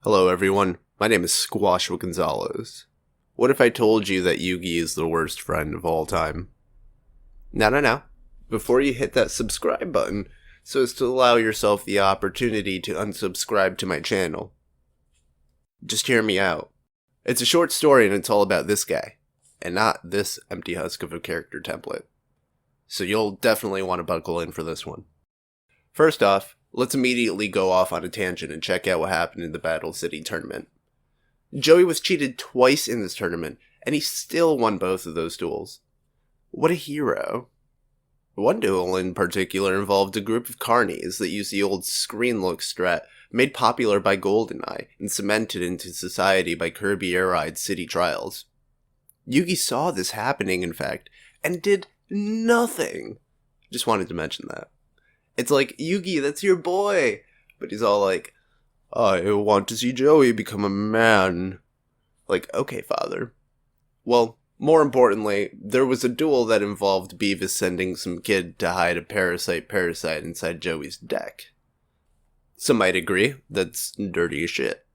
Hello everyone, my name is Squash Gonzalez. What if I told you that Yugi is the worst friend of all time? No. Before you hit that subscribe button, so as to allow yourself the opportunity to unsubscribe to my channel. Just hear me out. It's a short story and it's all about this guy, and not this empty husk of a character template. So you'll definitely want to buckle in for this one. First off, let's immediately go off on a tangent and check out what happened in the Battle City tournament. Joey was cheated twice in this tournament, and he still won both of those duels. What a hero. One duel in particular involved a group of carnies that used the old screen look strat made popular by GoldenEye and cemented into society by Kirby Air Ride's City Trials. Yugi saw this happening, in fact, and did nothing. Just wanted to mention that. It's like, Yugi, that's your boy. But he's all like, I want to see Joey become a man. Like, okay, father. Well, more importantly, there was a duel that involved Beavis sending some kid to hide a parasite inside Joey's deck. Some might agree, that's dirty as shit.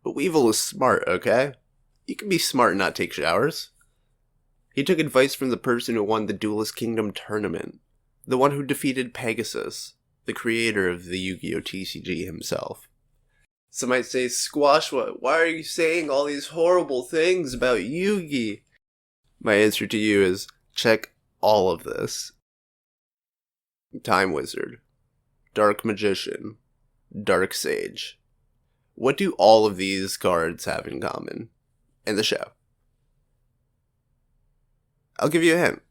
But Weevil is smart, okay? You can be smart and not take showers. He took advice from the person who won the Duelist Kingdom tournament. The one who defeated Pegasus, the creator of the Yu-Gi-Oh! TCG himself. Some might say, Squash, why are you saying all these horrible things about Yugi? My answer to you is, check all of this. Time Wizard, Dark Magician, Dark Sage. What do all of these cards have in common? In the show. I'll give you a hint.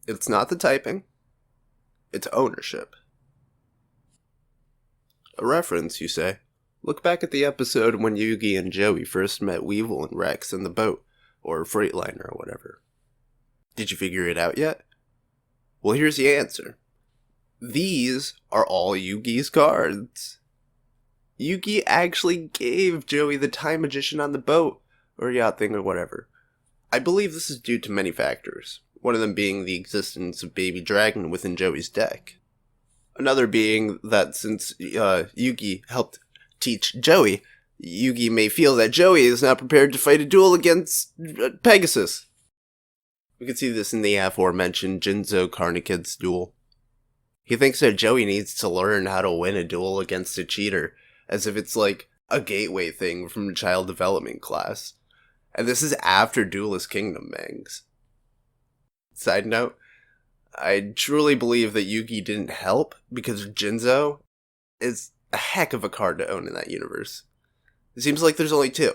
It's not the typing. It's ownership. A reference, you say? Look back at the episode when Yugi and Joey first met Weevil and Rex in the boat, or Freightliner or whatever. Did you figure it out yet? Well, here's the answer. These are all Yugi's cards. Yugi actually gave Joey the Time Magician on the boat, or yacht thing or whatever. I believe this is due to many factors. One of them being the existence of Baby Dragon within Joey's deck. Another being that since Yugi helped teach Joey, Yugi may feel that Joey is not prepared to fight a duel against Pegasus. We can see this in the aforementioned Jinzo Carnikid's duel. He thinks that Joey needs to learn how to win a duel against a cheater, as if it's like a gateway thing from child development class. And this is after Duelist Kingdom bangs. Side note, I truly believe that Yugi didn't help because Jinzo is a heck of a card to own in that universe. It seems like there's only two.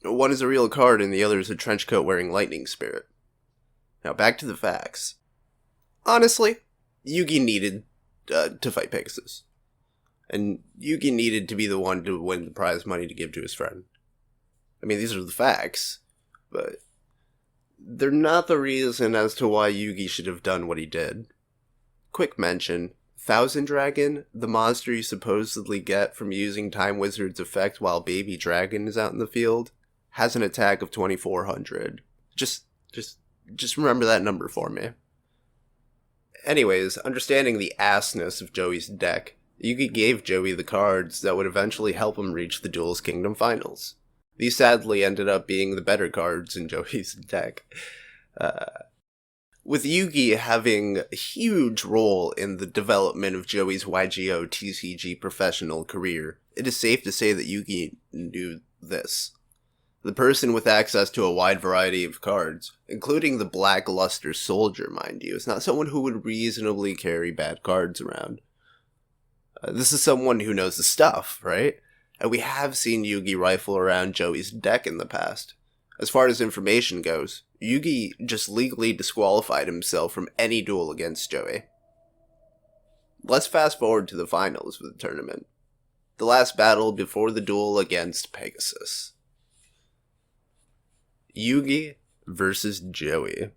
One is a real card and the other is a trenchcoat wearing lightning spirit. Now back to the facts. Honestly, Yugi needed to fight Pegasus. And Yugi needed to be the one to win the prize money to give to his friend. I mean, these are the facts, but they're not the reason as to why Yugi should have done what he did. Quick mention, Thousand Dragon, the monster you supposedly get from using Time Wizard's effect while Baby Dragon is out in the field, has an attack of 2400. Just remember that number for me. Anyways, understanding the assness of Joey's deck, Yugi gave Joey the cards that would eventually help him reach the Duelist Kingdom finals. These sadly ended up being the better cards in Joey's deck. With Yugi having a huge role in the development of Joey's YGO TCG professional career, it is safe to say that Yugi knew this. The person with access to a wide variety of cards, including the Blackluster Soldier, mind you, is not someone who would reasonably carry bad cards around. This is someone who knows the stuff, right? And we have seen Yugi rifle around Joey's deck in the past. As far as information goes, Yugi just legally disqualified himself from any duel against Joey. Let's fast forward to the finals of the tournament. The last battle before the duel against Pegasus. Yugi versus Joey.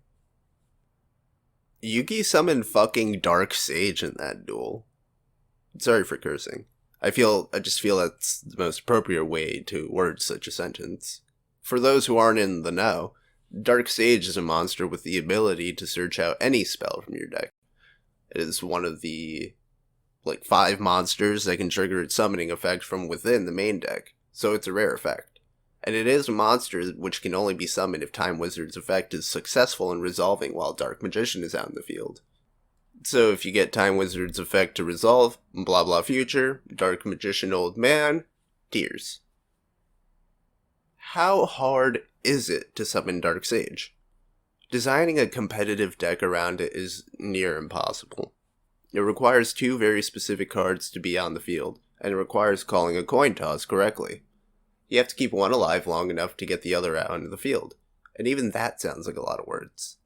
Yugi summoned fucking Dark Sage in that duel. Sorry for cursing. I just feel that's the most appropriate way to word such a sentence. For those who aren't in the know, Dark Sage is a monster with the ability to search out any spell from your deck. It is one of the like 5 monsters that can trigger its summoning effect from within the main deck, so it's a rare effect. And it is a monster which can only be summoned if Time Wizard's effect is successful in resolving while Dark Magician is out in the field. So if you get Time Wizard's effect to resolve, blah blah future, Dark Magician old man, tears. How hard is it to summon Dark Sage? Designing a competitive deck around it is near impossible. It requires 2 very specific cards to be on the field, and it requires calling a coin toss correctly. You have to keep one alive long enough to get the other out into the field, and even that sounds like a lot of words.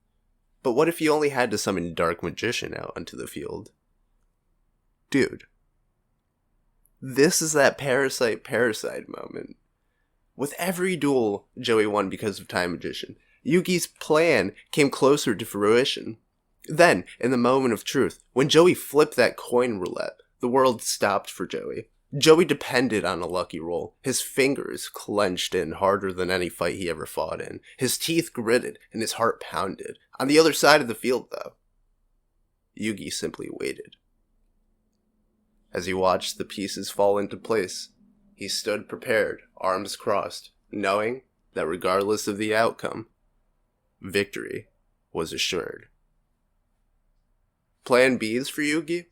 But what if you only had to summon Dark Magician out onto the field? Dude. This is that parasite moment. With every duel, Joey won because of Time Magician. Yugi's plan came closer to fruition. Then, in the moment of truth, when Joey flipped that coin roulette, the world stopped for Joey. Joey depended on a lucky roll. His fingers clenched in harder than any fight he ever fought in. His teeth gritted and his heart pounded. On the other side of the field, though, Yugi simply waited. As he watched the pieces fall into place, he stood prepared, arms crossed, knowing that regardless of the outcome, victory was assured. Plan Bs for Yugi?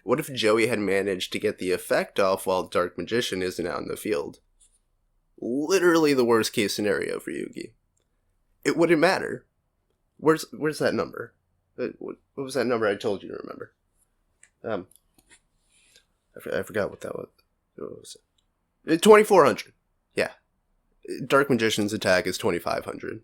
What if Joey had managed to get the effect off while Dark Magician isn't out in the field? Literally the worst case scenario for Yugi. It wouldn't matter. Where's that number? What was that number I told you to remember? I forgot what that was. What was it? 2400. Yeah. Dark Magician's attack is 2500.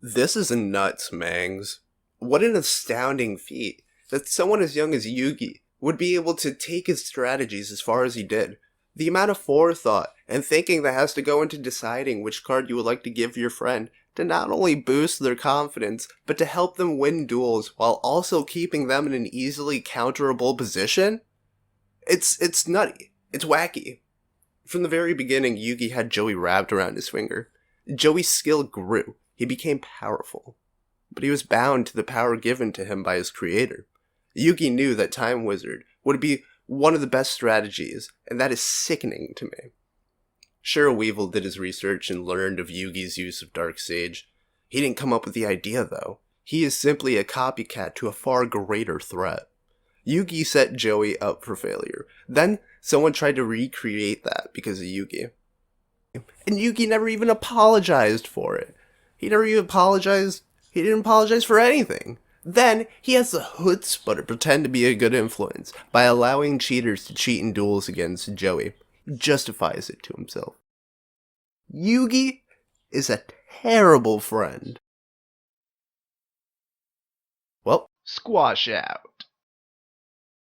This is nuts, Mangs. What an astounding feat that someone as young as Yugi would be able to take his strategies as far as he did. The amount of forethought and thinking that has to go into deciding which card you would like to give your friend to not only boost their confidence, but to help them win duels while also keeping them in an easily counterable position? It's nutty. It's wacky. From the very beginning, Yugi had Joey wrapped around his finger. Joey's skill grew. He became powerful. But he was bound to the power given to him by his creator. Yugi knew that Time Wizard would be one of the best strategies, and that is sickening to me. Sure, Weevil did his research and learned of Yugi's use of Dark Sage. He didn't come up with the idea, though. He is simply a copycat to a far greater threat. Yugi set Joey up for failure. Then, someone tried to recreate that because of Yugi. And Yugi never even apologized for it. He never even apologized. He didn't apologize for anything. Then, he has the chutzpah to pretend to be a good influence by allowing cheaters to cheat in duels against Joey. He justifies it to himself. Yugi is a terrible friend. Well, squash out.